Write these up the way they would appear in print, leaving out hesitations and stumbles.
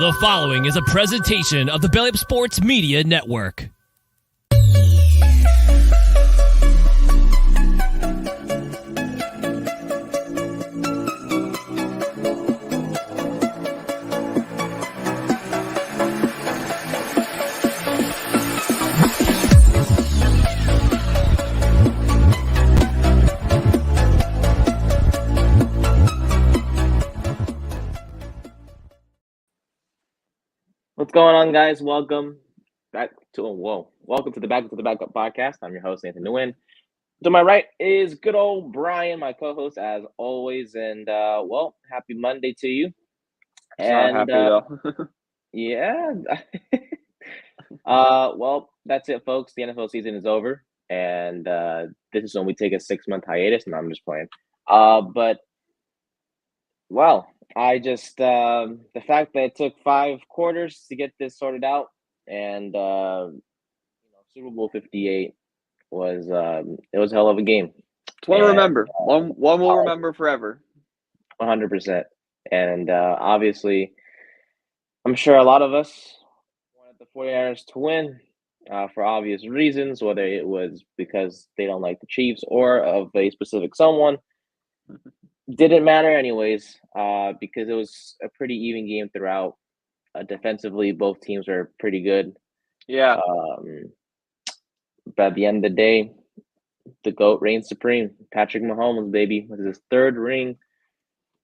The following is a presentation of the Belly Up Sports Media Network. What's going on, guys? Welcome to the Back to the Backup podcast. I'm your host, Nathan Nguyen. To my right is good old Brian, my co-host, as always. And happy Monday to you. Not happy though. Yeah. That's it, folks. The NFL season is over, and this is when we take a 6-month hiatus. And I'm just playing. I just the fact that it took 5 quarters to get this sorted out, and Super Bowl 58 was it was a hell of a game. It's one to remember. One we'll remember forever. 100%. And obviously, I'm sure a lot of us wanted the 49ers to win for obvious reasons, whether it was because they don't like the Chiefs or of a specific someone. Didn't matter anyways, because it was a pretty even game throughout. Defensively, both teams are pretty good. Yeah. But at the end of the day, the GOAT reigns supreme. Patrick Mahomes, baby, with his 3rd ring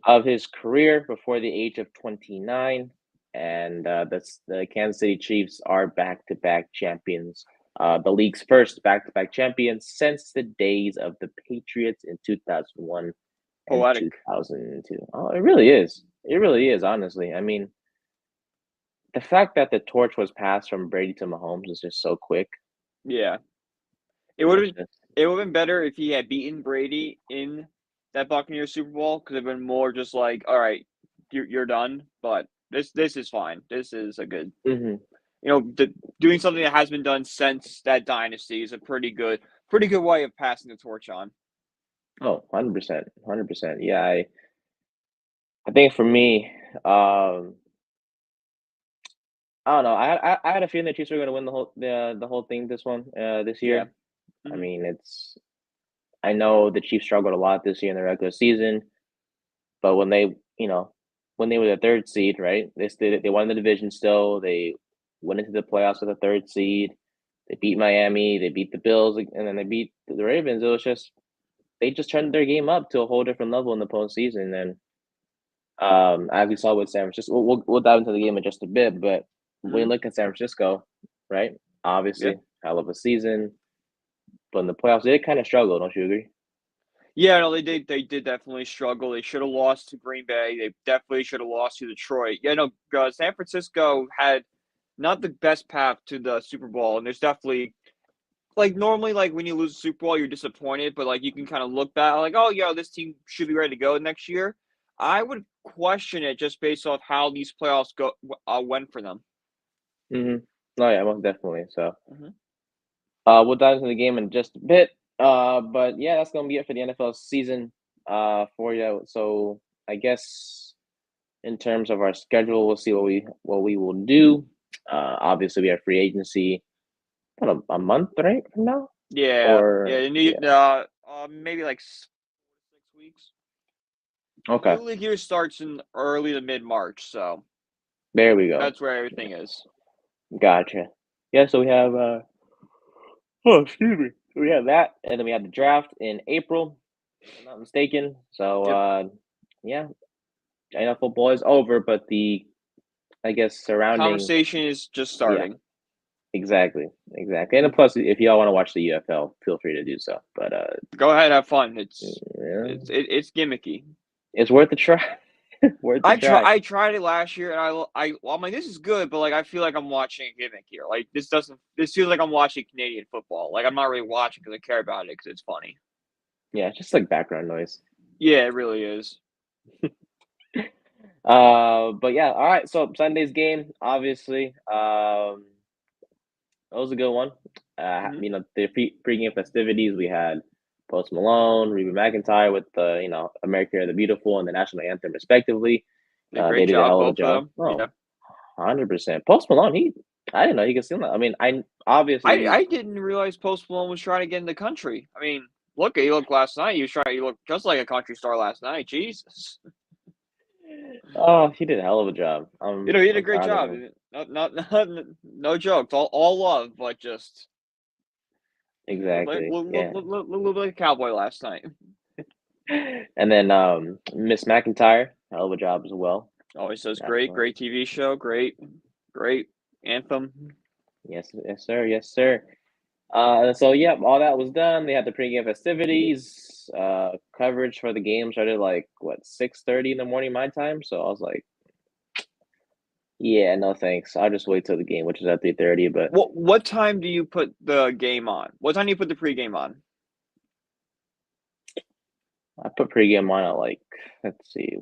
of his career before the age of 29. And that's the Kansas City Chiefs are back-to-back champions. The league's first back-to-back champions since the days of the Patriots in 2001. Poetic. 2002. Oh, it really is. It really is, honestly. I mean, the fact that the torch was passed from Brady to Mahomes is just so quick. Yeah. It would have been better if he had beaten Brady in that Buccaneers Super Bowl, because it'd been more just like, all right, you're done. But this is fine. This is a good. Mm-hmm. Doing something that has been done since that dynasty is a pretty good way of passing the torch on. Oh, 100%. 100%. Yeah, I think for me, I don't know. I had a feeling the Chiefs were going to win the whole thing this year. Yeah. I mean, I know the Chiefs struggled a lot this year in the regular season, but when they were the 3rd seed, right? They won the division still. They went into the playoffs with the 3rd seed. They beat Miami. They beat the Bills, and then they beat the Ravens. It was just they just turned their game up to a whole different level in the postseason. And as we saw with San Francisco, we'll dive into the game in just a bit. But when you look at San Francisco, right? Obviously, hell of a season, but in the playoffs, they kind of struggled. Don't you agree? Yeah, no, they did. They did definitely struggle. They should have lost to Green Bay. They definitely should have lost to Detroit. Yeah, no, San Francisco had not the best path to the Super Bowl, and there's definitely. Normally, when you lose a Super Bowl, you're disappointed, but, you can kind of look back, oh, yeah, this team should be ready to go next year. I would question it just based off how these playoffs went for them. Mm-hmm. Oh, yeah, most definitely. So we'll dive into the game in just a bit. But, yeah, that's going to be it for the NFL season for you. So I guess in terms of our schedule, we'll see what we will do. Obviously, we have free agency. About a month, right, from now? Yeah. Maybe 6 weeks. Okay. The league here starts in early to mid-March, so there we go. That's where everything is. Gotcha. Yeah, so we have excuse me. We have that, and then we have the draft in April, if I'm not mistaken. So yeah. I know football is over, but the surrounding conversation is just starting. Yeah. Exactly. And plus, if y'all want to watch the UFL, feel free to do so. But go ahead, have fun. It's gimmicky. It's worth a try. I tried it last year, and I'm like, this is good, but I feel like I'm watching a gimmick here. This feels like I'm watching Canadian football. I'm not really watching because I care about it because it's funny. Yeah, it's just background noise. Yeah, it really is. But yeah, all right. So Sunday's game, obviously, that was a good one. The pre-game festivities, we had Post Malone, Reba McEntire with the America the Beautiful and the national anthem respectively. They did a hell of a job. 100%. Post Malone, I didn't know he could steal that. I mean, obviously. I didn't realize Post Malone was trying to get in the country. I mean, look, he looked last night. He looked just like a country star last night. Jesus. Oh, he did a hell of a job. He did a I'm great proud of job. him. No jokes. All love, but just Exactly. Yeah. little bit like a cowboy last night. And then Miss McIntyre, hell of a job as well. Always says That's great TV show, great anthem. Yes, yes, sir. Yes, sir. So yeah, all that was done. They had the pregame festivities. Coverage for the game started like 6:30 in the morning my time. So I was like, yeah, no thanks. I'll just wait till the game, which is at 3:30. But What time do you put the game on? What time do you put the pregame on? I put pregame on at let's see,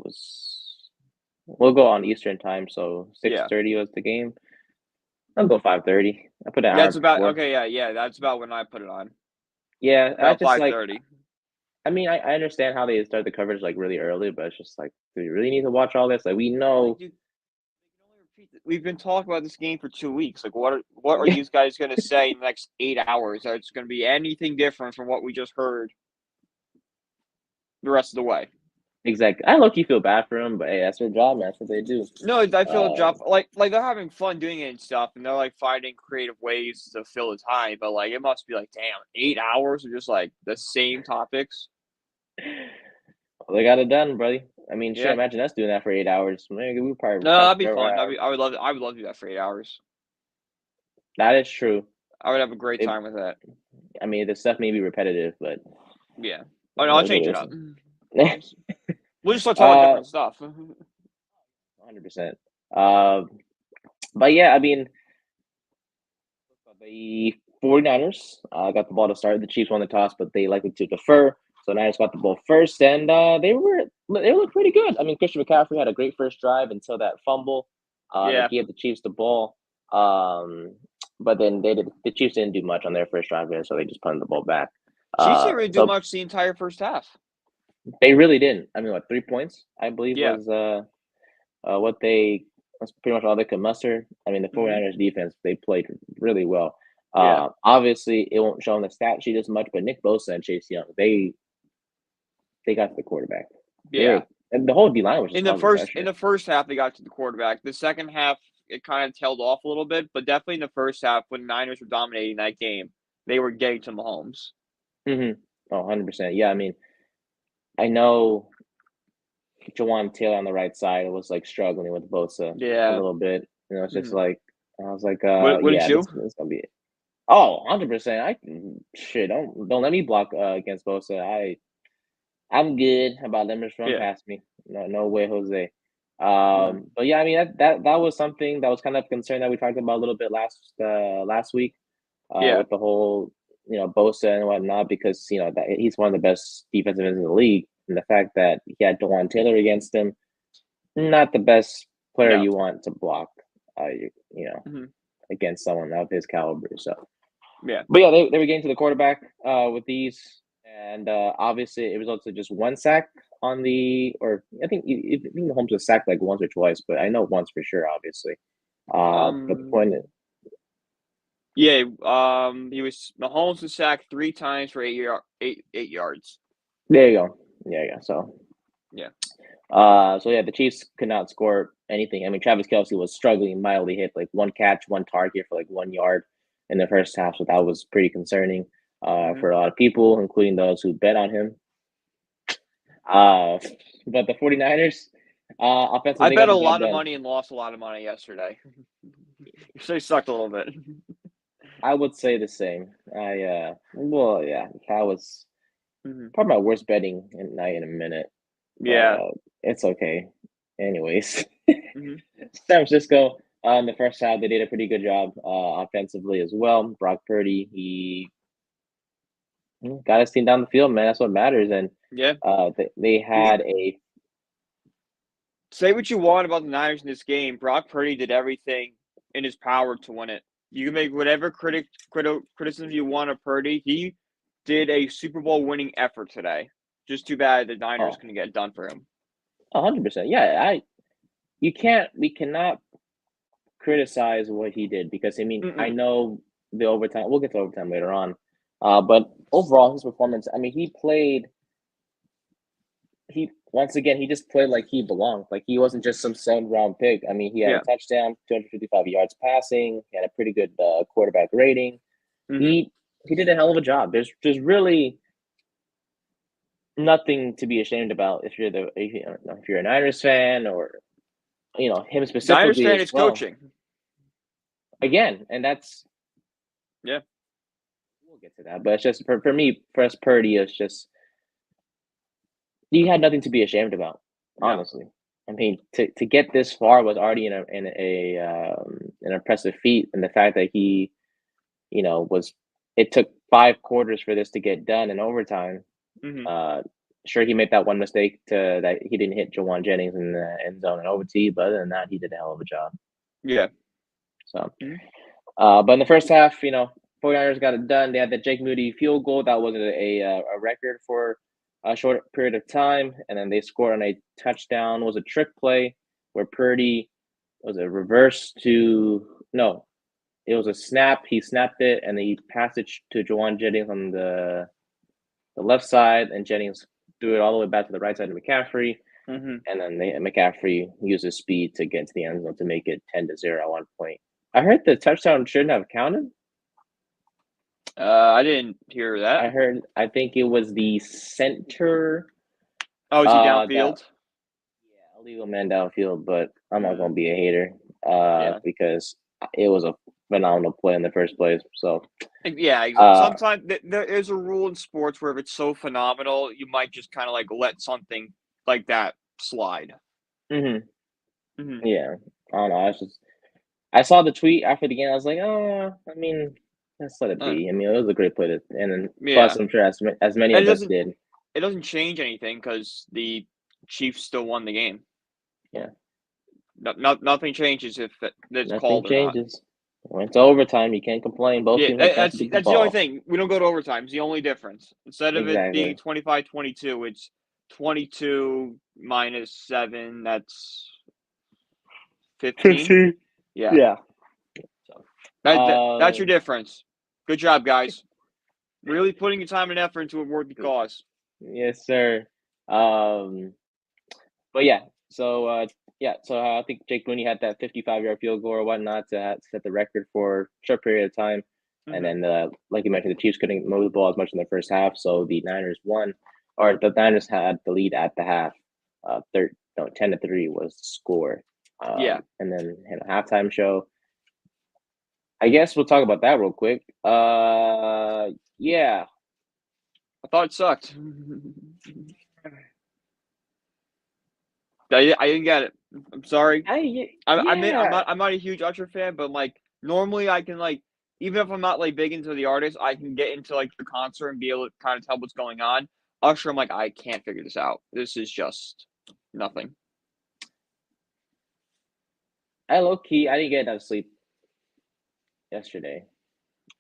we'll go on Eastern time, so 6:30 was the game. I'll go 5:30. I put an hour That's about before. okay. Yeah. That's about when I put it on. Yeah, I About just 5:30. I mean, I understand how they start the coverage like really early, but it's just like, do you really need to watch all this? Like, we know. We've been talking about this game for 2 weeks. Like, what are you guys going to say in the next 8 hours? That it's going to be anything different from what we just heard the rest of the way? Exactly. I low-key feel bad for them, but hey, that's their job, man. That's what they do. No, I feel a job like they're having fun doing it and stuff, and they're like finding creative ways to fill the time. But like, it must be like, damn, 8 hours of just like the same topics. Well, they got it done, buddy. I mean, Yeah. shit, imagine us doing that for 8 hours. Man, we probably No, that'd be fun. I would love to do that for 8 hours. That is true. I would have a great time with that. I mean, the stuff may be repetitive, but yeah. Oh no, I'll change it up. We'll just start talking different stuff. 100%. But yeah, I mean, the 49ers got the ball to start. The Chiefs won the toss, but they likely to defer. So Niners got the ball first, and they looked pretty good. I mean, Christian McCaffrey had a great first drive until that fumble. That gave the Chiefs the ball. But then the Chiefs didn't do much on their first drive there, so they just punted the ball back. Chiefs didn't really do much the entire first half. They really didn't. I mean, 3 points, I believe, was what that's pretty much all they could muster. I mean, the 49ers defense, they played really well. Obviously, it won't show on the stat sheet as much, but Nick Bosa and Chase Young, they got to the quarterback. Yeah. And the whole D-line was just in the first half, they got to the quarterback. The second half, it kind of tailed off a little bit, but definitely in the first half, when the Niners were dominating that game, they were getting to Mahomes. Oh, 100%. Yeah, I mean, I know Jawan Taylor on the right side was like struggling with Bosa a little bit. You know, it's just like, I was like, what did you? It's gonna be it. Oh, 100%. Don't let me block against Bosa. I'm good about them just run past me. No way, Jose. But yeah, I mean that was something that was kind of a concern that we talked about a little bit last week. With the whole Bosa and whatnot, because that he's one of the best defensive ends in the league, and the fact that he had Jawan Taylor against him, not the best player you want to block. Against someone of his caliber. So but yeah, they were getting to the quarterback with these. And obviously, it resulted in just one sack on I think Mahomes was sacked like once or twice, but I know once for sure, obviously. But the point is, Mahomes was sacked 3 times for 8 yards. There you go. Yeah. So the Chiefs could not score anything. I mean, Travis Kelce was struggling mildly, hit like 1 catch, 1 target for like 1 yard in the first half, so that was pretty concerning. For a lot of people, including those who bet on him. But the 49ers, offensively, I bet a lot of money and lost a lot of money yesterday. So they sucked a little bit. I would say the same. That was probably my worst betting night in a minute. Yeah. It's okay. Anyways, San Francisco, in the first half, they did a pretty good job offensively as well. Brock Purdy, he got his team down the field, man. That's what matters. And they had a. Say what you want about the Niners in this game. Brock Purdy did everything in his power to win it. You can make whatever criticism you want of Purdy. He did a Super Bowl winning effort today. Just too bad the Niners couldn't get it done for him. 100%. Yeah, we cannot criticize what he did because I mean I Mm-mm. know the overtime. We'll get to overtime later on, but overall his performance. I mean, he played. He once again he just played like he belonged. Like he wasn't just some 7th round pick. I mean, he had a Yeah. touchdown, 255 yards passing. He had a pretty good quarterback rating. Mm-hmm. He did a hell of a job. There's really nothing to be ashamed about if you're a Niners fan or him Niners specifically fan as is well. coaching. Again, and that's Yeah. we'll get to that, but it's just for me, for us Purdy, it's just you had nothing to be ashamed about, No. honestly. I mean, to get this far was already an impressive feat, and the fact that he, was it took 5 quarters for this to get done in overtime. Mm-hmm. Sure, he made that one mistake that he didn't hit Jawan Jennings in the end zone in OT, but other than that, he did a hell of a job. Yeah. So, Mhm. but in the first half, 49ers got it done. They had the Jake Moody field goal that was a record for a short period of time, and then they scored on a touchdown. It was a trick play where Purdy was a reverse to no, it was a snap. He snapped it, and then he passed it to Jawan Jennings on the left side, and Jennings threw it all the way back to the right side to McCaffrey, Mm-hmm. and then McCaffrey used his speed to get to the end zone to make it 10-0 at one point. I heard the touchdown shouldn't have counted. I didn't hear that. I think it was the center. Oh, is he That downfield? illegal man downfield, but I'm not Mm. gonna be a hater. Yeah. Because it was a phenomenal play in the first place. So Yeah, uh, sometimes there is a rule in sports where if it's so phenomenal, you might just kind of like let something like that slide. mhm, Mm-hmm. yeah, I don't know. I saw the tweet after the game. I was like, oh, I mean, let's let it be. I mean, it was a great play, and then plus, Yeah, I'm sure as many and of us did. it doesn't change anything because the Chiefs still won the game. Yeah, Nothing changes if it's nothing called or not. changes. Went to overtime. You can't complain. Both Yeah, teams had a chance to beat the that's the only ball. thing. We don't go to overtime. It's the only difference. Instead of it being Exactly. 25-22, it's 22 minus 7. That's 15. 15. Yeah, Yeah. So, that's your difference. Good job, guys. Really putting your time and effort into a worthy cause. yes, sir. But yeah, so I think Jake Mooney had that 55-yard field goal or whatnot to set the record for a short period of time. And Mm-hmm. then, like you mentioned, the Chiefs couldn't move the ball as much in the first half, so the Niners won, or the Niners had the lead at the half. 10-3 was the score. Yeah, And then halftime show. I guess we'll talk about that real quick. Yeah, I thought it sucked. I didn't get it. I'm sorry. yeah. I'm not a huge Usher fan, but like normally I can like even if I'm not like big into the artist, I can get into like the concert and be able to kind of tell what's going on. Usher, I'm like I can't figure this out. This is just nothing. I didn't get enough sleep yesterday.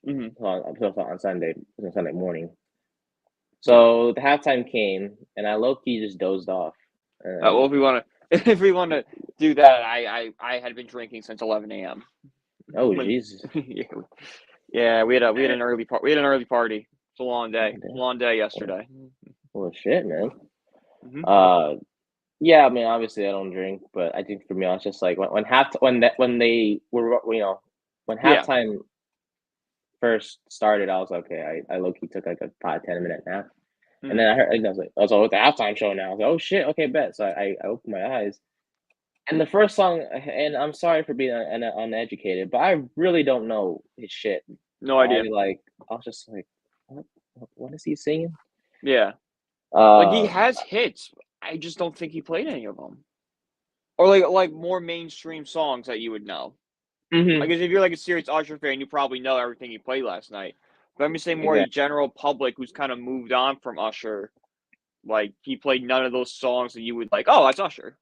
Mm-hmm. On Sunday morning. So the halftime came, and I low key just dozed off. Well, if we want to do that, I had been drinking since 11 a.m. Oh Jesus! Yeah, we had an early party. It's a long day yesterday. Well, shit, man. Mm-hmm. Yeah. I mean, obviously, I don't drink, but I think for me, I was just like when they were, when Yeah. halftime first started, I was like, okay. I low key took like a 5-10 minute nap, and then I heard, I was like, oh, it's the halftime show now. I was like, oh shit, okay, bet. So I opened my eyes. And the first song, and I'm sorry for being uneducated, but I really don't know his shit. No idea. I was just like, what is he singing? Yeah. Like he Um, has hits. I just don't think he played any of them. Or like more mainstream songs that you would know. mhm, Like if you're like a serious Usher fan, you probably know everything he played last night. But I'm just saying more the exactly. general public who's kind of moved on from Usher. Like he played none of those songs that you would like. Oh, that's Usher.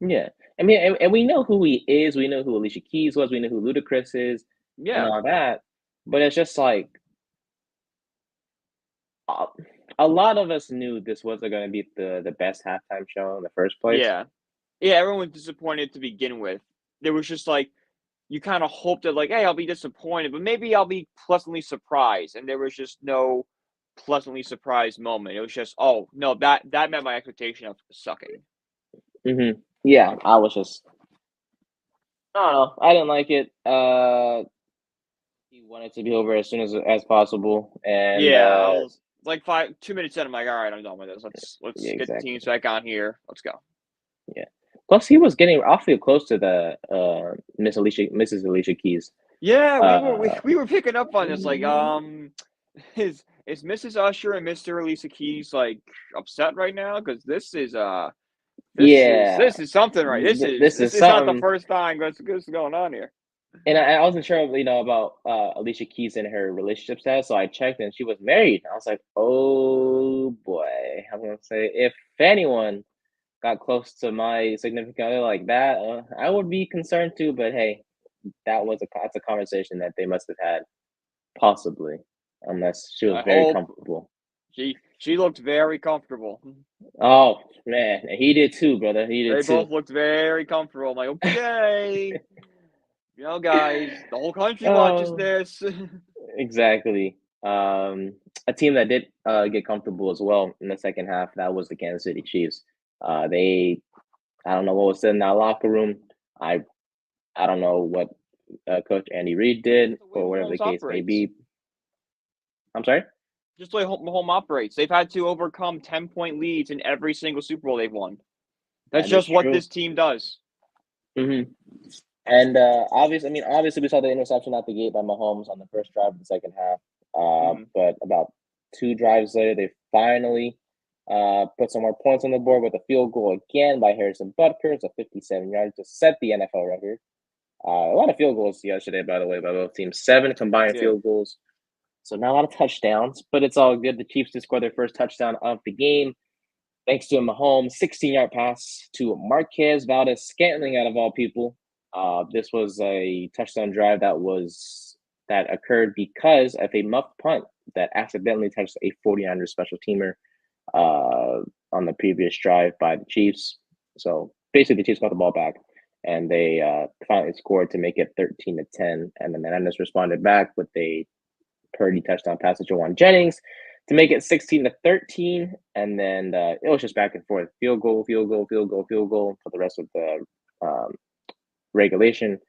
Yeah, I mean, and we know who he is. We know who Alicia Keys was. We know who Ludacris is, and Yeah. all that. But it's just like uh, a lot of us knew this wasn't going to be the best halftime show in the first place. Yeah. Yeah. Everyone was disappointed to begin with. There was just like you kind of hope that like, hey, I'll be disappointed, but maybe I'll be pleasantly surprised. And there was just no pleasantly surprised moment. It was just, oh no, that met my expectation of sucking. Yeah, I was just I don't know. I didn't like it. He wanted to be over as soon as possible, and Yeah, I was like 2 minutes in. I'm like, all right, I'm done with this. Let's yeah, get the exactly. teams back on here. Let's go. Yeah. Plus, he was getting awfully close to the Mrs. Alicia Keys. Yeah, Uh, we were picking up on this. Like, is Mrs. Usher and Mr. Alicia Keys like upset right now? Because yeah, this is something, right? this This is is not the something. first time this is going on here. And I wasn't sure, about Alicia Keys and her relationship status, so I checked, and she was married. I was like, oh boy, I'm gonna say if anyone got close to my significant other like that, I would be concerned too. But hey, that's a conversation that they must have had, possibly, unless she was I very hope comfortable. she looked very comfortable. Oh man, and he did too, brother. He They did too. both looked very comfortable. I'm like, okay, guys, the whole country watches Oh, this. exactly. A team that did get comfortable as well in the second half, that was the Kansas City Chiefs. They, I don't know what was said in that locker room. I I don't know what Coach Andy Reid did The way or whatever the Mahomes case may operates. be. I'm sorry. Just the way Mahomes operates. They've had to overcome 10-point leads in every single Super Bowl they've won. That's That is just what true. this team does. hmm And obviously, we saw the interception at the gate by Mahomes on the first drive of the second half. Mhm. But about two drives later, they finally put some more points on the board with a field goal again by Harrison Butker. It's a 57 yards to set the NFL record. A lot of field goals yesterday, by the way, by both teams. 7 combined Yeah. field goals. So not a lot of touchdowns, but it's all good. The Chiefs did score their first touchdown of the game, thanks to a Mahomes 16-yard pass to Marquez Valdez-Scantling, out of all people. This was a touchdown drive that occurred because of a muffed punt that accidentally touched a 49er special teamer on the previous drive by the Chiefs. So basically, the Chiefs got the ball back, and they finally scored to make it 13-10. And then the Niners responded back with a Purdy touchdown pass to Jawan Jennings to make it 16-13. And then it was just back and forth, field goal, field goal, field goal, field goal for the rest of the regulation.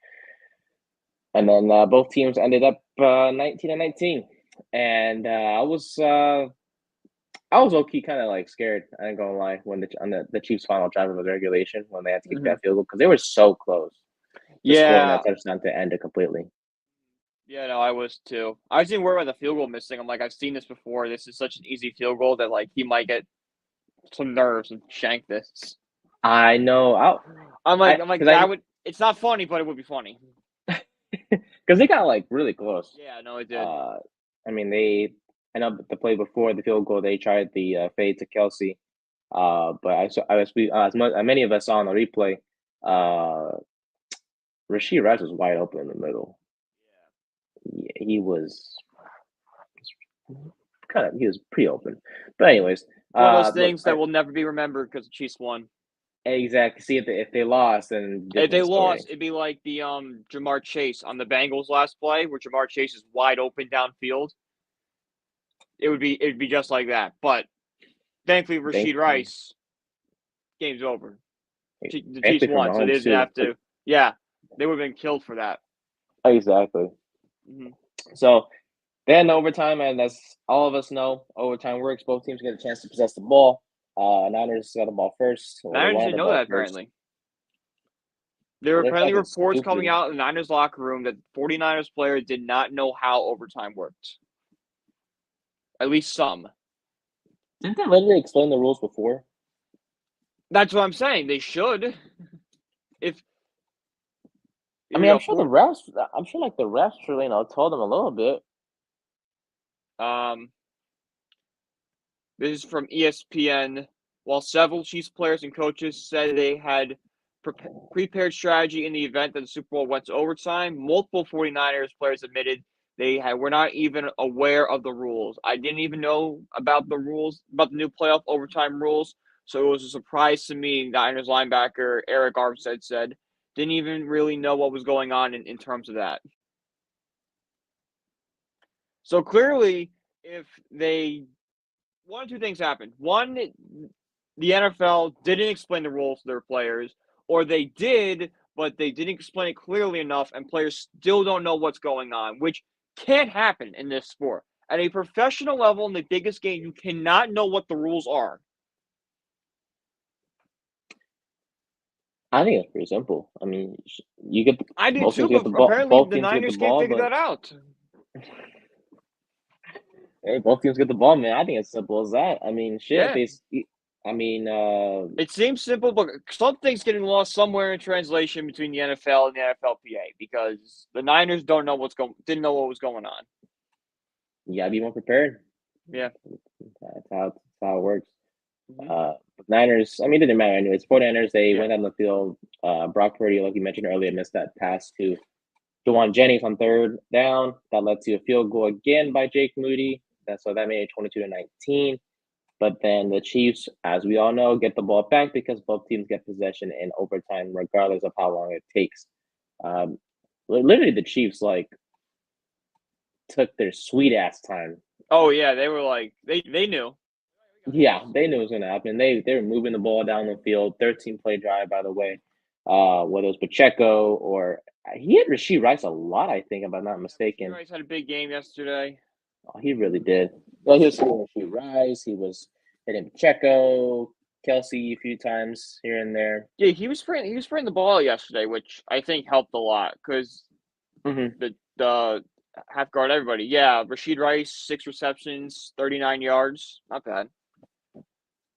And then both teams ended up 19-19. And I was low key kind of like scared. I ain't gonna lie, when the Chiefs' final drive of the regulation, when they had to kick that field goal, because they were so close to scoring that Yeah. touchdown to end it completely. Yeah, no, I was too. I was even worried about the field goal missing. I'm like, I've seen this before. This is such an easy field goal that like he might get some nerves and shank this. I know. I'm like Because that would. It's not funny, but it would be funny. because they got like really close. Yeah, no, it did. I mean, I know the play before the field goal, they tried the fade to Kelsey. But as many of us saw on the replay, Rasheed Rice was wide open in the middle. Yeah, he was he was pretty open. But anyways, One of those look, things that will never be remembered because the Chiefs won. exactly. See, if they lost, then If they different story. lost, it'd be like the Jamar Chase on the Bengals last play, where Jamar Chase is wide open downfield. It'd be just like that. But thankfully, Rasheed Rice, game's over. The Chiefs Thankfully for won, so they Mahomes didn't too. have to. Yeah, they would have been killed for that. Exactly. Mm-hmm. So then overtime, and as all of us know, overtime works. Both teams get a chance to possess the ball. Niners got the ball first. Or they Niners wanted didn't the know ball that first. apparently. There were They're apparently fucking reports coming stupid. out in the Niners locker room that 49ers players did not know how overtime worked. At least some. Didn't they literally explain the rules before? That's what I'm saying. They should. If I mean, I'm sure the refs. I'm sure, like the refs, told them a little bit. This is from ESPN. While several Chiefs players and coaches said they had prepared strategy in the event that the Super Bowl went to overtime, multiple 49ers players admitted were not even aware of the rules. I didn't even know about the rules, about the new playoff overtime rules. So it was a surprise to me. Niners linebacker Eric Armstead said, didn't even really know what was going on in terms of that. So clearly, if one or two things happened. One, the NFL didn't explain the rules to their players, or they did, but they didn't explain it clearly enough, and players still don't know what's going on, which can't happen in this sport. At a professional level in the biggest game, you cannot know what the rules are. I think it's pretty simple. I mean, you get I do both too, teams get but the ball. apparently Both the teams get the Niners can't ball, figure but that out. hey, both teams get the ball, man. I think it's simple as that. I mean, shit. Yeah. I mean, It seems simple, but something's getting lost somewhere in translation between the NFL and the NFLPA because the Niners didn't know what was going on. you gotta be more prepared. Yeah. That's how it works. Mhm. Niners. I mean, it didn't matter anyways. 49ers. They Yeah. went on the field. Brock Purdy, like you mentioned earlier, missed that pass to Juwan Jennings on third down. That led to a field goal again by Jake Moody. So that made it 22-19. But then the Chiefs, as we all know, get the ball back because both teams get possession in overtime, regardless of how long it takes. Literally, the Chiefs took their sweet ass time. Oh yeah, they were like they knew. Yeah, they knew it was going to happen. They were moving the ball down the field. 13-play drive, by the way. Whether it was Pacheco or he had Rashid Rice a lot, I think, if I'm not mistaken. Rice had a big game yesterday. Oh, he really did. Well, he was hitting Rashid Rice. He was hitting Pacheco, Kelsey a few times here and there. Yeah, he was spraying the ball yesterday, which I think helped a lot because the half guard everybody. Yeah, Rashid Rice 6 receptions, 39 yards, not bad.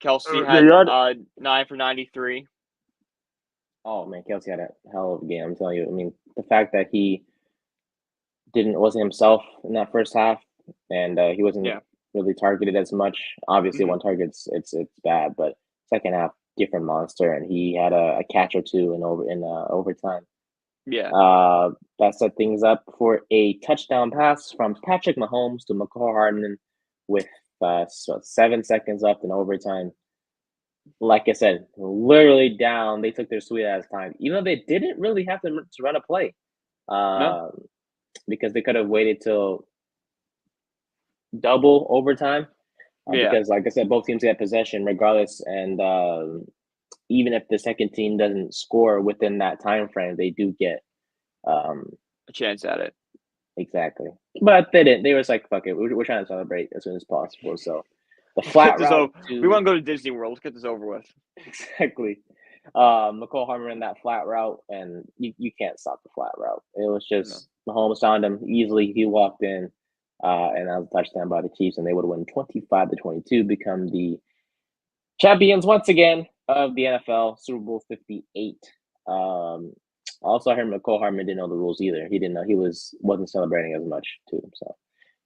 Kelsey had 9 for 93. Oh man, Kelsey had a hell of a game. I'm telling you. I mean, the fact that he wasn't himself in that first half, and he wasn't really targeted as much. Obviously, one target's it's bad, but second half different monster, and he had a catch or two in overtime. Yeah. That set things up for a touchdown pass from Patrick Mahomes to McCall Hardman with 7 seconds left in overtime. Like I said, literally down. They took their sweet ass time, even though they didn't really have to run a play, because they could have waited till double overtime. Because, like I said, both teams get possession regardless, and even if the second team doesn't score within that time frame, they do get a chance at it. Exactly, but they didn't. They were like, "Fuck it, we're trying to celebrate as soon as possible." So the flat route. We want to go to Disney World. Let's get this over with. Exactly. McCall Hardman ran that flat route, and you can't stop the flat route. It was just Mahomes found him easily. He walked in, and that was a touchdown by the Chiefs, and they would win 25-22, become the champions once again of the NFL, Super Bowl 58. Also, I heard McCall Hardman didn't know the rules either. He didn't know. He wasn't celebrating as much too. So,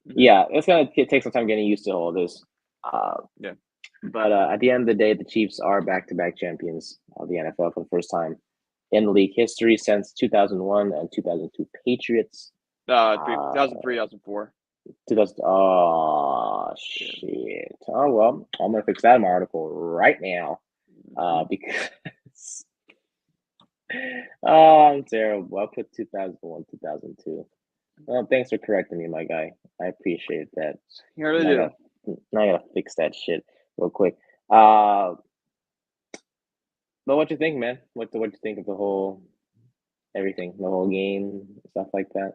yeah, it's gonna take some time getting used to all this. But at the end of the day, the Chiefs are back-to-back champions of the NFL for the first time in league history since 2001 and 2002 Patriots. 2003, 2004. 2000. Oh shit! Oh well, I'm gonna fix that in my article right now, because I'm terrible. I'll put 2001, 2002. Well, thanks for correcting me, my guy. I appreciate that. Here to do. Now I gotta fix that shit real quick. But what you think, man? What you think of the whole everything, the whole game, stuff like that?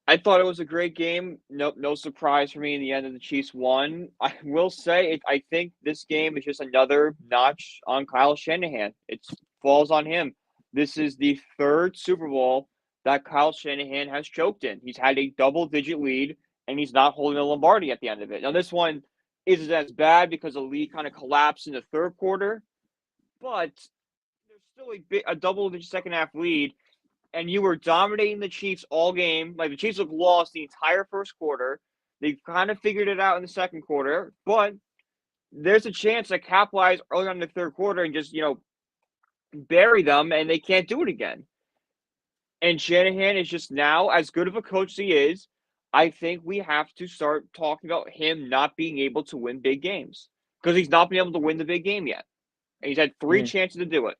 I thought it was a great game. No surprise for me in the end of the Chiefs won. I will say I think this game is just another notch on Kyle Shanahan. It falls on him. This is the third Super Bowl that Kyle Shanahan has choked in. He's had a double-digit lead, and he's not holding the Lombardi at the end of it. Now, this one isn't as bad because the lead kind of collapsed in the third quarter, but there's still a double-digit second-half lead, and you were dominating the Chiefs all game. Like, the Chiefs looked lost the entire first quarter. They kind of figured it out in the second quarter, but there's a chance to capitalize early on in the third quarter and just, bury them, and they can't do it again. And Shanahan is just now, as good of a coach as he is, I think we have to start talking about him not being able to win big games because he's not been able to win the big game yet. And he's had 3 chances to do it.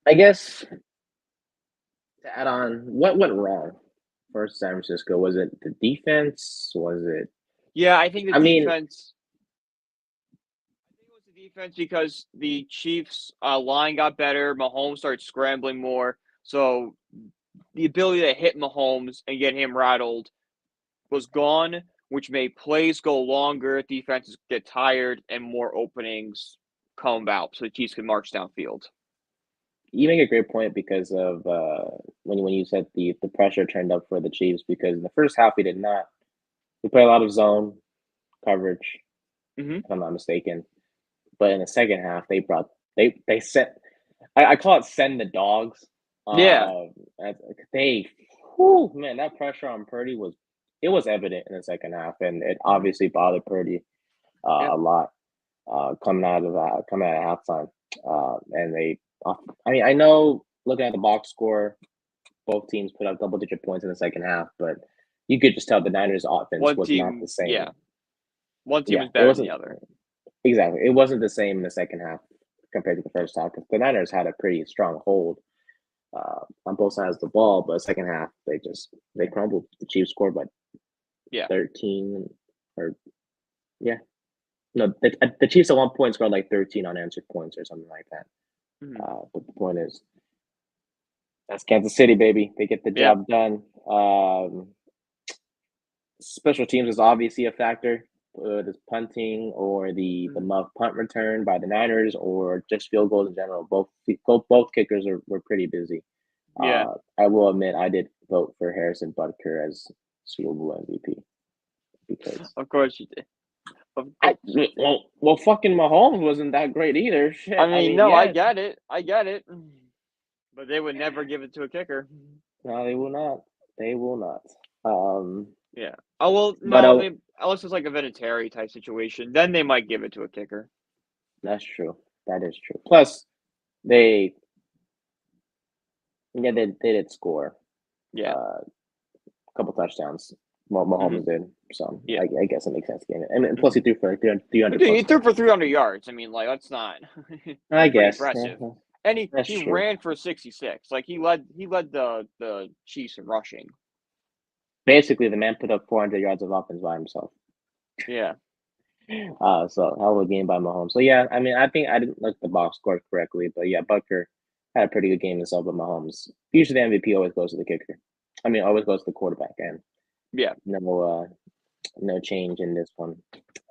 I guess to add on, what went wrong for San Francisco? Was it the defense? Was it? Yeah, I think the I mean, defense. I think it was the defense because the Chiefs' line got better. Mahomes started scrambling more, so the ability to hit Mahomes and get him rattled was gone, which made plays go longer, defenses get tired, and more openings come out, so the Chiefs can march downfield. you make a great point because of when you said the pressure turned up for the Chiefs because in the first half we did not. We played a lot of zone coverage, Mm-hmm. if I'm not mistaken. But in the second half, they sent. I call it send the dogs. Yeah. They, whew, man, that pressure on Purdy was evident in the second half, and it obviously bothered Purdy Yeah. a lot coming out of halftime. And I mean, I know looking at the box score, both teams put up double-digit points in the second half, but you could just tell the Niners' offense One was not team, the same. yeah. One team Yeah, was it better than the wasn't other. exactly. It wasn't the same in the second half compared to the first half because the Niners had a pretty strong hold on both sides of the ball, but second half they crumbled. The Chiefs scored by Yeah. 13 or yeah. No, the Chiefs at one point scored like 13 unanswered points or something like that. But the point is, that's Kansas City, baby. They get the Yeah. job done. Special teams is obviously a factor. This punting or the muff punt return by the Niners or just field goals in general. Both kickers were pretty busy. Yeah. I will admit I did vote for Harrison Butker as Super Bowl MVP because Of course you did. Of course. well, fucking Mahomes wasn't that great either. Shit. I mean, no, I yeah. get it. I get it. But they would never give it to a kicker. No, they will not. They will not. Yeah. Oh, well, But no, unless it's like a Vinatieri type situation, then they might give it to a kicker. that's true. That is true. Plus, they did score. Yeah. A couple touchdowns. Mahomes did. So Yeah. I guess it makes sense. Game. And plus, he threw for like 300 He threw plus. for 300 yards. I mean, like, that's not I pretty guess. impressive. Yeah, And that's he true. ran for 66. Like, he led the Chiefs in rushing. Basically, the man put up 400 yards of offense by himself. Yeah. So hell of a game by Mahomes. So yeah, I mean, I think I didn't look the box score correctly, but yeah, Butker had a pretty good game himself. But Mahomes, usually the MVP always goes to the kicker. I mean, always goes to the quarterback, and Yeah. no change in this one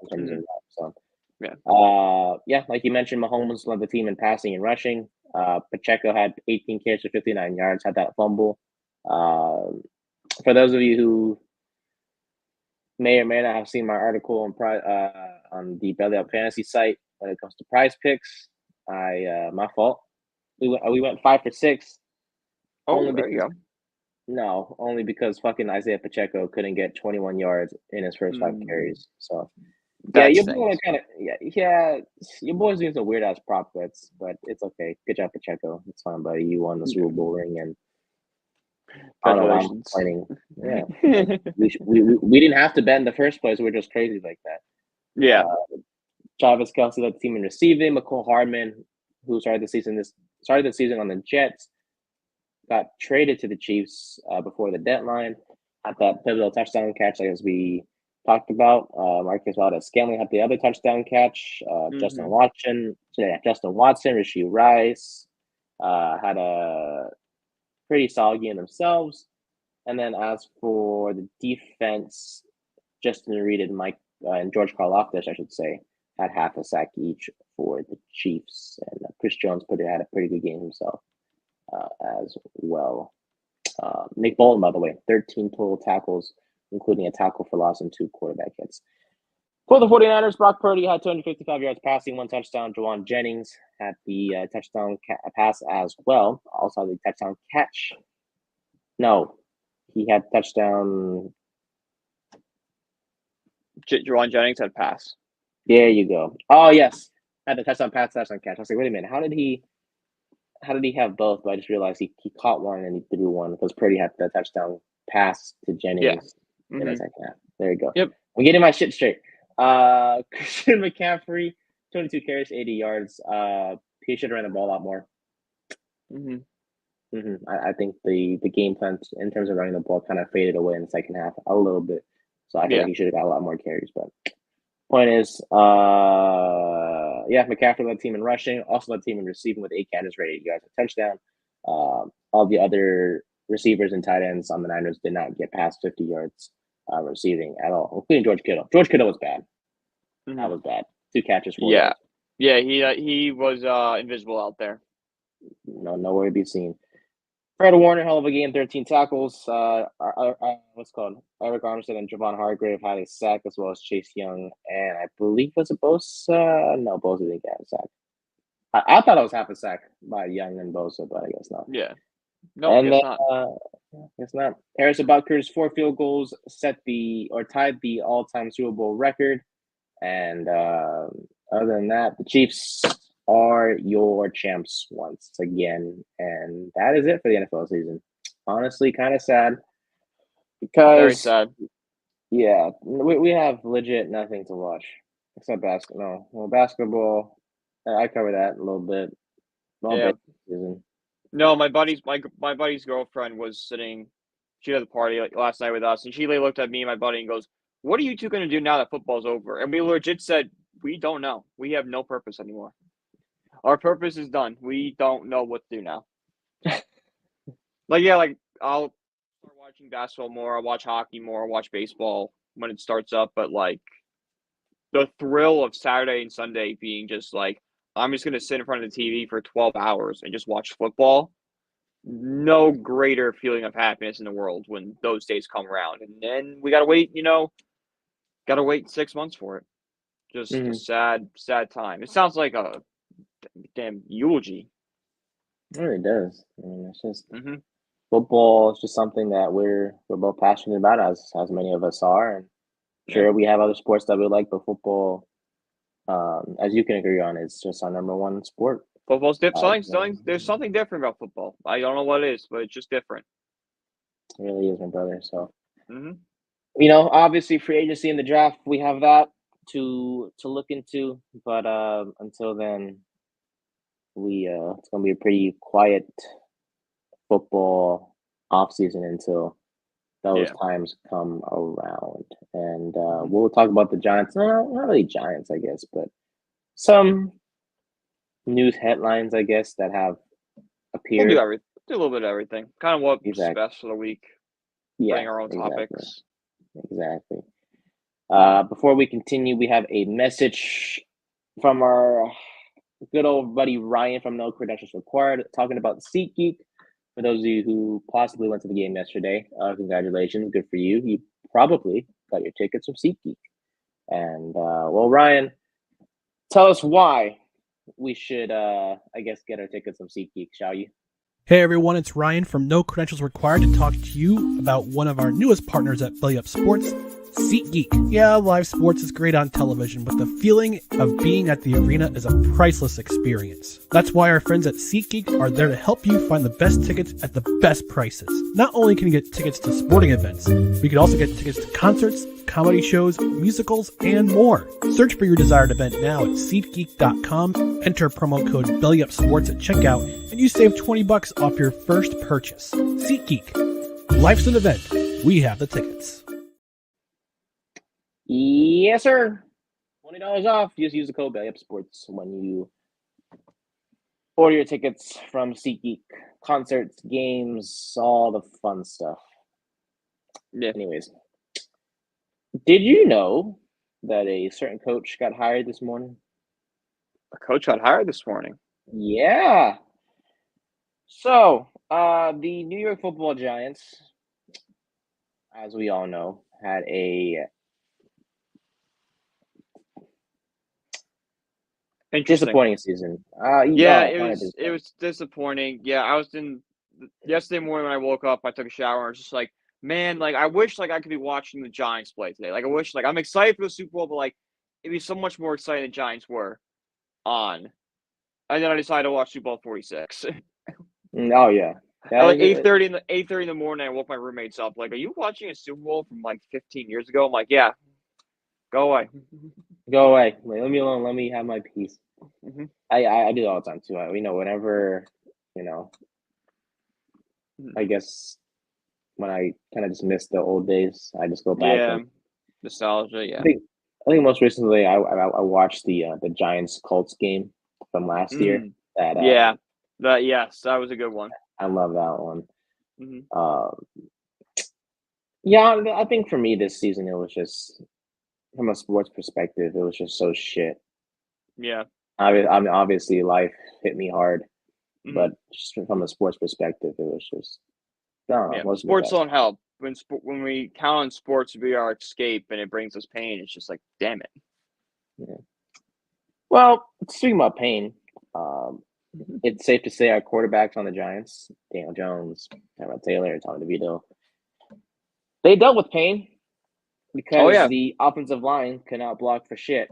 in terms of that. So Yeah. yeah, like you mentioned, Mahomes led the team in passing and rushing. Pacheco had 18 carries for 59 yards, had that fumble. For those of you who may or may not have seen my article on the Belly Up Fantasy site when it comes to prize picks. My fault. We went 5 for 6. Oh, there you go. No, only because fucking Isaiah Pacheco couldn't get 21 yards in his first 5 carries. So yeah, That your boy stings. kind of your boy's doing some weird ass prop bets, but it's okay. Good job, Pacheco. It's fine, buddy. You won the Super Bowl ring, and I don't know why I'm Congratulations. complaining. Yeah, we didn't have to bet in the first place. We're just crazy like that. Yeah. Travis Kelce led the team in receiving. McCole Hardman, who started the season on the Jets, got traded to the Chiefs before the deadline. Had that pivotal touchdown catch, as we talked about. Marcus Valdez-Scantling had the other touchdown catch. Justin Watson, Rashee Rice had a pretty solid game themselves. And then as for the defense, Justin Reed and George Karlaftis, I should say, had half a sack each for the Chiefs. And Chris Jones had a pretty good game himself as well. Nick Bolton, by the way, 13 total tackles, including a tackle for loss and 2 quarterback hits. For the 49ers, Brock Purdy had 255 yards passing, 1 touchdown. Juwan Jennings had the touchdown pass as well. Also had the touchdown catch. No, he had touchdown. Juwan Jennings had pass. There you go. Oh, yes. Had the touchdown pass, touchdown catch. I was like, wait a minute. How did he have both? But I just realized he caught one and he threw one because Purdy had the touchdown pass to Jennings in the second half. There you go. Yep. I'm getting my shit straight. Christian McCaffrey, 22 carries, 80 yards. He should have ran the ball a lot more. I think the game plan in terms of running the ball kind of faded away in the second half a little bit. So I feel Yeah. like he should have got a lot more carries. But point is, McCaffrey led the team in rushing, also led the team in receiving with 8 catches for 80 yards, a touchdown. All the other receivers and tight ends on the Niners did not get past 50 yards receiving at all, including George Kittle. George Kittle was bad. That was bad. 2 catches, 4 Yeah. yards. Yeah, he was invisible out there. Nowhere to be seen. Fred Warner, hell of a game, 13 tackles. What's called? Eric Armstead and Javon Hargrave had a sack, as well as Chase Young, and I believe was it Bosa? No, Bosa didn't get a sack. I thought it was half a sack by Young and Bosa, but I guess not. Yeah. No, and guess then, not. Guess not. Harrison Butker's 4 field goals tied the all-time Super Bowl record. And other than that, the Chiefs are your champs once again. And that is it for the NFL season. Honestly, kind of sad. Because, Very sad. Yeah, we have legit nothing to watch. Except basketball. No, well, basketball, I cover that a little bit. Yeah. Season. No, my buddy's girlfriend was sitting. She had a party last night with us, and she looked at me and my buddy and goes, "What are you two going to do now that football's over?" And we legit said, "We don't know. We have no purpose anymore. Our purpose is done. We don't know what to do now." I'll start watching basketball more. I'll watch hockey more. I'll watch baseball when it starts up. But the thrill of Saturday and Sunday being just I'm just going to sit in front of the TV for 12 hours and just watch football. No greater feeling of happiness in the world when those days come around. And then we got to wait, got to wait 6 months for it. Just a sad, sad time. It sounds like a damn eulogy. It really does. I mean, it's just football is just something that we're both passionate about, as many of us are. And sure, we have other sports that we like, but football, as you can agree on, is just our number one sport. Football's different. There's something different about football. I don't know what it is, but it's just different. It really is, my brother. So, obviously, free agency and the draft, we have that to look into. But until then, it's gonna be a pretty quiet football offseason until those times come around. And we'll talk about the Giants. No, not really Giants, I guess, but some news headlines, I guess, that have appeared. We'll do everything. Do a little bit of everything. Kind of what's best for the week. Bring our own topics. Exactly. Before we continue, we have a message from our good old buddy Ryan from No Credentials Required, talking about SeatGeek. For those of you who possibly went to the game yesterday, congratulations. Good for you. You probably got your tickets from SeatGeek. And, Ryan, tell us why we should, get our tickets from SeatGeek, shall you? Hey everyone, it's Ryan from No Credentials Required to talk to you about one of our newest partners at LVIII Sports, SeatGeek. Yeah, live sports is great on television, but the feeling of being at the arena is a priceless experience. That's why our friends at SeatGeek are there to help you find the best tickets at the best prices. Not only can you get tickets to sporting events, but you can also get tickets to concerts, comedy shows, musicals, and more. Search for your desired event now at SeatGeek.com, enter promo code BellyUpSports at checkout, and you save $20 off your first purchase. SeatGeek. Life's an event. We have the tickets. Yes, sir. $20 off. Just use the code BellyUpSports when you order your tickets from SeatGeek. Concerts, games, all the fun stuff. Yeah. Anyways, did you know that a certain coach got hired this morning? A coach got hired this morning? Yeah. So, the New York Football Giants, as we all know, had a disappointing season. It was disappointing. Yeah, I was yesterday morning when I woke up, I took a shower, and I was just like, man, I wish I could be watching the Giants play today. I wish I'm excited for the Super Bowl, but it'd be so much more exciting the Giants were on. And then I decided to watch Super Bowl 46. Oh yeah. At 8:30 in the morning, I woke my roommates up. Are you watching a Super Bowl from 15 years ago? I'm like, yeah. Go away. Go away. Let me alone. Let me have my peace. I do it all the time too. Whenever I guess when I kind of just miss the old days, I just go back. Yeah, And nostalgia. Yeah. I think most recently I watched the Giants Colts game from last year. Yeah. Yes, that was a good one. I love that one. Mm-hmm. Yeah, I think for me this season it was just from a sports perspective, it was just so shit. Yeah. I mean, obviously life hit me hard, Mhm. but just from a sports perspective, it was just I don't know. Yeah. It wasn't the Sports best. don't help. When we count on sports to be our escape and it brings us pain, it's just like, damn it. Yeah. Well, speaking about pain, it's safe to say our quarterbacks on the Giants, Daniel Jones, Tyrod Taylor, Tommy DeVito, they dealt with pain because the offensive line could not block for shit.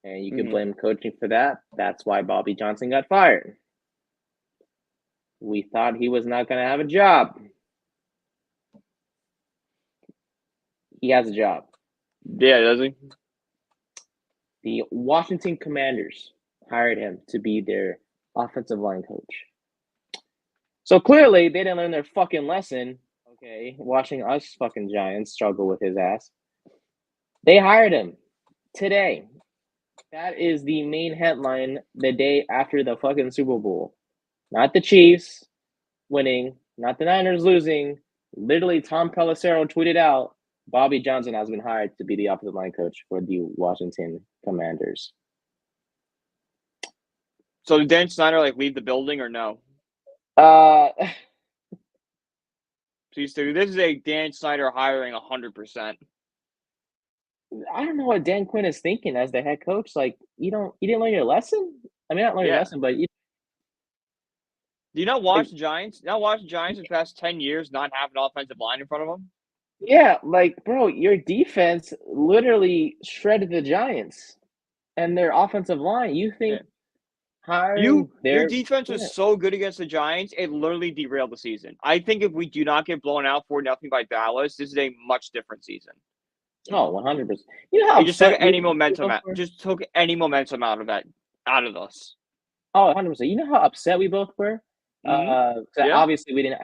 And you can blame coaching for that. That's why Bobby Johnson got fired. We thought he was not going to have a job. He has a job. Yeah, does he? The Washington Commanders hired him to be their offensive line coach. So clearly, they didn't learn their fucking lesson, okay, watching us fucking Giants struggle with his ass. They hired him today. That is the main headline the day after the fucking Super Bowl. Not the Chiefs winning, not the Niners losing. Literally, Tom Pelissero tweeted out, Bobby Johnson has been hired to be the offensive line coach for the Washington Commanders. So did Dan Snyder leave the building or no? Please do. This is a Dan Snyder hiring 100%. I don't know what Dan Quinn is thinking as the head coach. You didn't learn your lesson? I mean, not learn your lesson, but do you not watch the Giants? You not watch the Giants for the past 10 years not have an offensive line in front of them? Yeah, bro, your defense literally shredded the Giants and their offensive line. You think hiring your defense was so good against the Giants, it literally derailed the season. I think if we do not get blown out 4-0 by Dallas, this is a much different season. Oh, 100%. You know how just took any momentum out. Just took any momentum out of us. Oh, 100%. You know how upset we both were? Obviously we didn't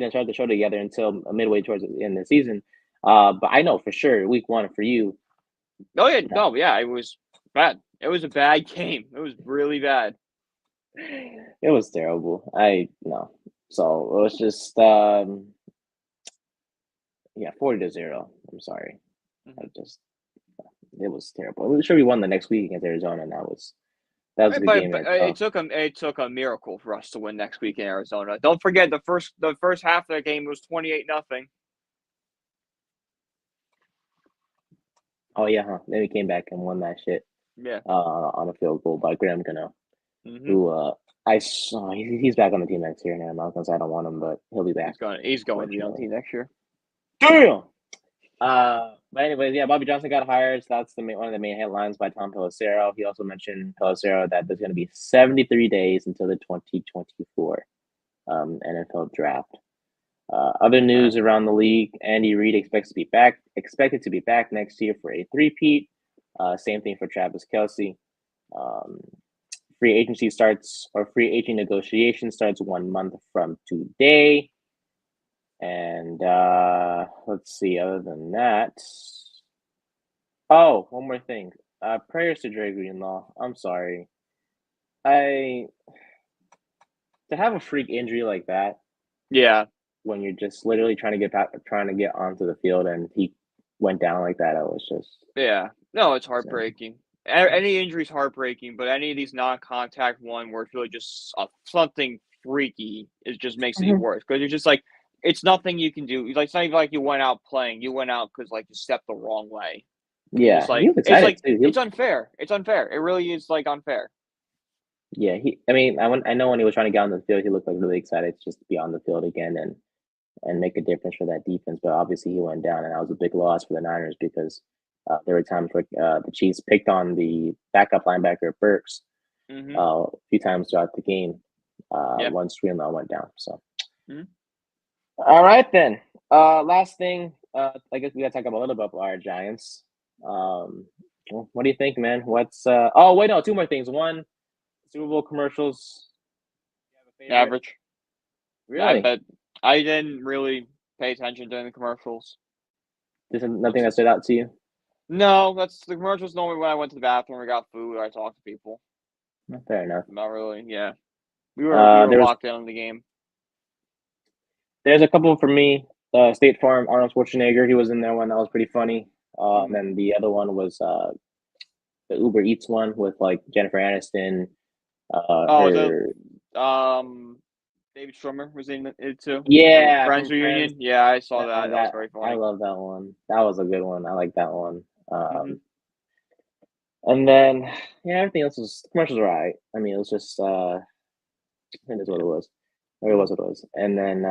start the show together until midway towards the end of the season. But I know for sure week 1 for you. Oh yeah, it was bad. It was a bad game. It was really bad. It was terrible. So it was just 40-0. I'm sorry. It was terrible. I'm sure we won the next week against Arizona, and that was the game. But it took a miracle for us to win next week in Arizona. Don't forget the first half of that game was 28-0. Oh yeah, huh? Then we came back and won that shit. Yeah. On a field goal by Graham Gano, who I saw he's back on the team next year. And I'm not gonna say I don't want him, but he'll be back. He's going to be on the team next year. Damn. But anyways, yeah, Bobby Johnson got hired. So that's one of the main headlines by Tom Pelissero. He also mentioned Pelissero that there's going to be 73 days until the 2024 NFL draft. Other news around the league: Andy Reid expected to be back next year for a three-peat. Same thing for Travis Kelce. Free agent negotiation starts 1 month from today. And let's see, other than that. Oh, one more thing. Prayers to Dre Greenlaw. I'm sorry. To have a freak injury like that. Yeah. When you're just literally trying to get onto the field and he went down like that, it was just. Yeah. No, it's heartbreaking. Any injury is heartbreaking, but any of these non-contact one where it's really just something freaky, it just makes it worse because you're just it's nothing you can do. It's not even like you went out playing. You went out because you stepped the wrong way. Yeah, it's unfair. It's unfair. It really is unfair. Yeah, I know when he was trying to get on the field, he looked really excited just to be on the field again and make a difference for that defense. But obviously, he went down, and that was a big loss for the Niners because there were times where the Chiefs picked on the backup linebacker Burks a few times throughout the game. Once Greenlaw went down, so. All right, then. Last thing, I guess we got to talk about a little bit about our Giants. What do you think, man? What's 2 more things. One, Super Bowl commercials. Favorite? Average. Really? I bet I didn't really pay attention during the commercials. There's nothing that stood out to you? No, that's the commercials normally when I went to the bathroom or got food or I talked to people. Fair enough. Not really, yeah. We were there was- locked in on the game. There's a couple for me. State Farm, Arnold Schwarzenegger. He was in there one that was pretty funny. And then the other one was the Uber Eats one with like Jennifer Aniston. David Schwimmer was in it too. Yeah, Friends from reunion. Friends. Yeah, I saw that. That was very funny. I love that one. That was a good one. I like that one. Mhm. And then everything else was commercials were alright. I mean, it was just I think that's what it was. Or it was what it was. And then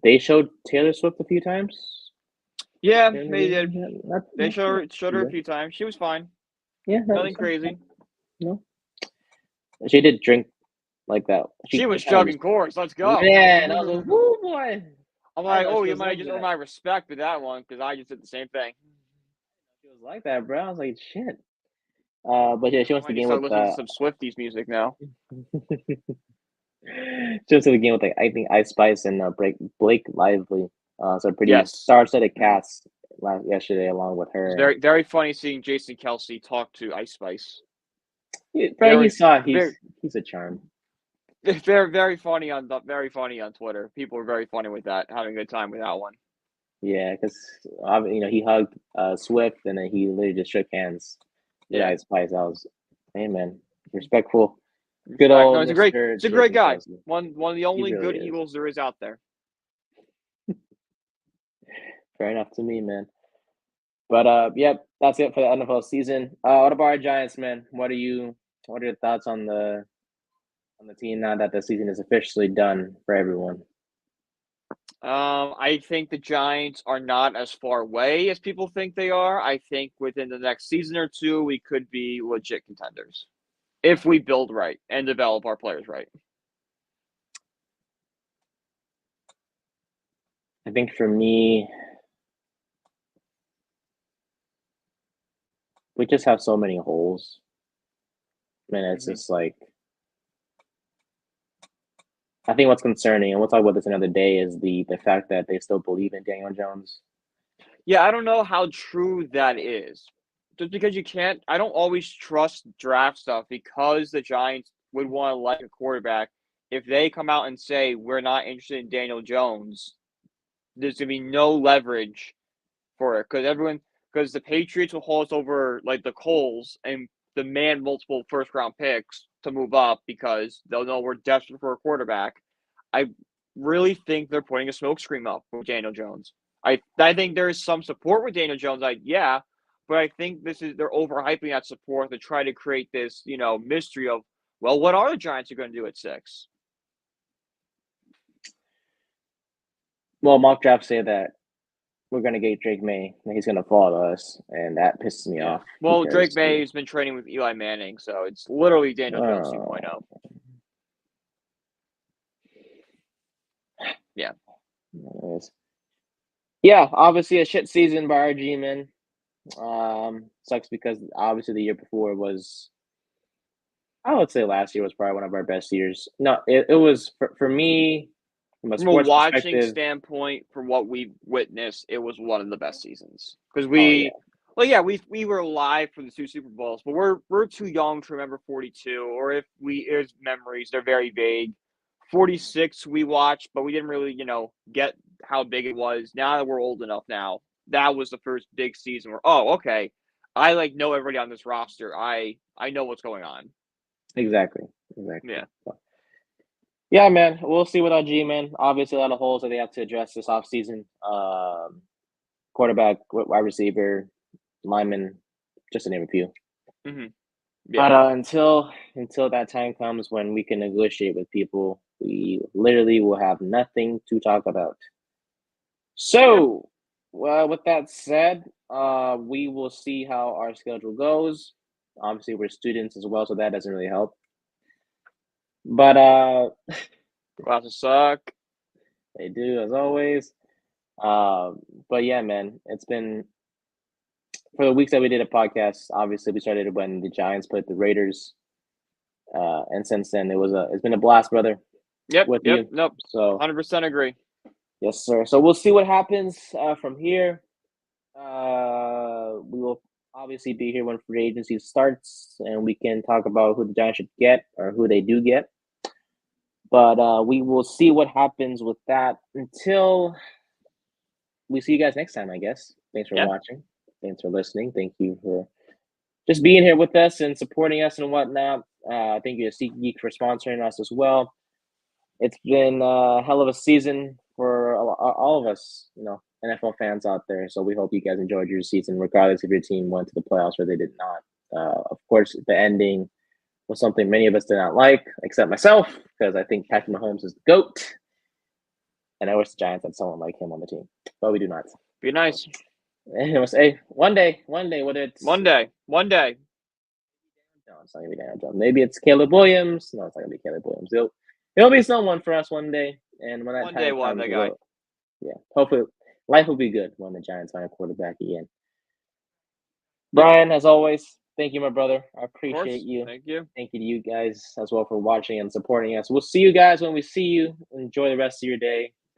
they showed Taylor Swift a few times. Yeah, they did. They showed her Yeah. a few times. She was fine. Yeah, Nothing crazy. No, she did drink like that. She was chugging Coors. Let's go. Yeah, and I was like, "Woo, boy!" I'm like, know oh, she you was might like just that. earn my respect with that one because I just did the same thing. She was like that, bro. I was like, "Shit." But yeah, she wants I the might game start with. listening to some Swifties music now. She wants the game with like I think Ice Spice and Blake Lively. So pretty Yes. star-studded cast yesterday along with her. It's very, very funny seeing Jason Kelsey talk to Ice Spice. He's a charm. Very, very funny on Twitter. People were very funny with that, having a good time with that one. Yeah, because he hugged Swift and then he literally just shook hands. Yeah. Ice Spice. I was, hey man, respectful. Good old. No, it's a great guy. Kelsey. One of the only really good is. Eagles there is out there. Fair enough to me, man. But yep, that's it for the NFL season. What about our Giants, man? What are your thoughts on the team now that the season is officially done for everyone? I think the Giants are not as far away as people think they are. I think within the next season or two, we could be legit contenders if we build right and develop our players right. I think for me, we just have so many holes. Man, it's just like, I think what's concerning, and we'll talk about this another day, is the fact that they still believe in Daniel Jones. Yeah, I don't know how true that is. Just because I don't always trust draft stuff because the Giants would want to like a quarterback. If they come out and say, we're not interested in Daniel Jones, there's going to be no leverage for it because the Patriots will hold us over like the coals and demand multiple first-round picks to move up because they'll know we're desperate for a quarterback. I really think they're putting a smokescreen up with Daniel Jones. I think there is some support with Daniel Jones. But I think they're overhyping that support to try to create this, mystery of, well, what are the Giants going to do at 6? Well, mock drafts say that we're going to get Drake May and he's going to fall to us, and that pisses me off. Well, Drake May has been training with Eli Manning, so it's literally Daniel Jones 2.0. Yeah. Yeah, obviously a shit season by our G-men. Sucks because obviously the year before was, I would say last year was probably one of our best years. No, it was for me from a watching standpoint, from what we witnessed, it was one of the best seasons because we were alive for the 2 Super Bowls, but we're too young to remember 42, or if it's memories, they're very vague. 46 we watched, but we didn't really, get how big it was. Now that we're old enough now, that was the first big season where, oh, okay, I know everybody on this roster. I know what's going on. Exactly. Yeah. Yeah, man. We'll see with our G-men. Obviously, a lot of holes that they have to address this offseason. Quarterback, wide receiver, lineman, just to name a few. Mm-hmm. Yeah. But until that time comes when we can negotiate with people, we literally will have nothing to talk about. So, with that said, we will see how our schedule goes. Obviously, we're students as well, so that doesn't really help. But classes suck. They do, as always. But yeah, man, it's been for the weeks that we did a podcast. Obviously, we started when the Giants put the Raiders And since then, it's been a blast, brother. Yep. With Yep. you. Nope. So 100% agree. yes, sir. So we'll see what happens from here. We will obviously be here when free agency starts, and we can talk about who the Giants should get or who they do get. But we will see what happens with that until we see you guys next time, I guess. Thanks for watching. Thanks for listening. Thank you for just being here with us and supporting us and whatnot. Thank you to SeatGeek for sponsoring us as well. It's been a hell of a season for all of us, NFL fans out there. So we hope you guys enjoyed your season, regardless if your team went to the playoffs or they did not. Of course, the ending was something many of us did not like, except myself, because I think Patrick Mahomes is the GOAT. And I wish the Giants had someone like him on the team, but we do not. Be nice. Anyways, hey, one day, whether it's One day. No, it's not gonna be Daniel Jones. Maybe it's Caleb Williams. No, it's not gonna be Caleb Williams. It'll be someone for us one day, and when that One time day we'll have comes, that guy. yeah, hopefully life will be good when the Giants find a quarterback again. Brian, as always, thank you, my brother. I appreciate you. Thank you. Thank you to you guys as well for watching and supporting us. We'll see you guys when we see you. Enjoy the rest of your day.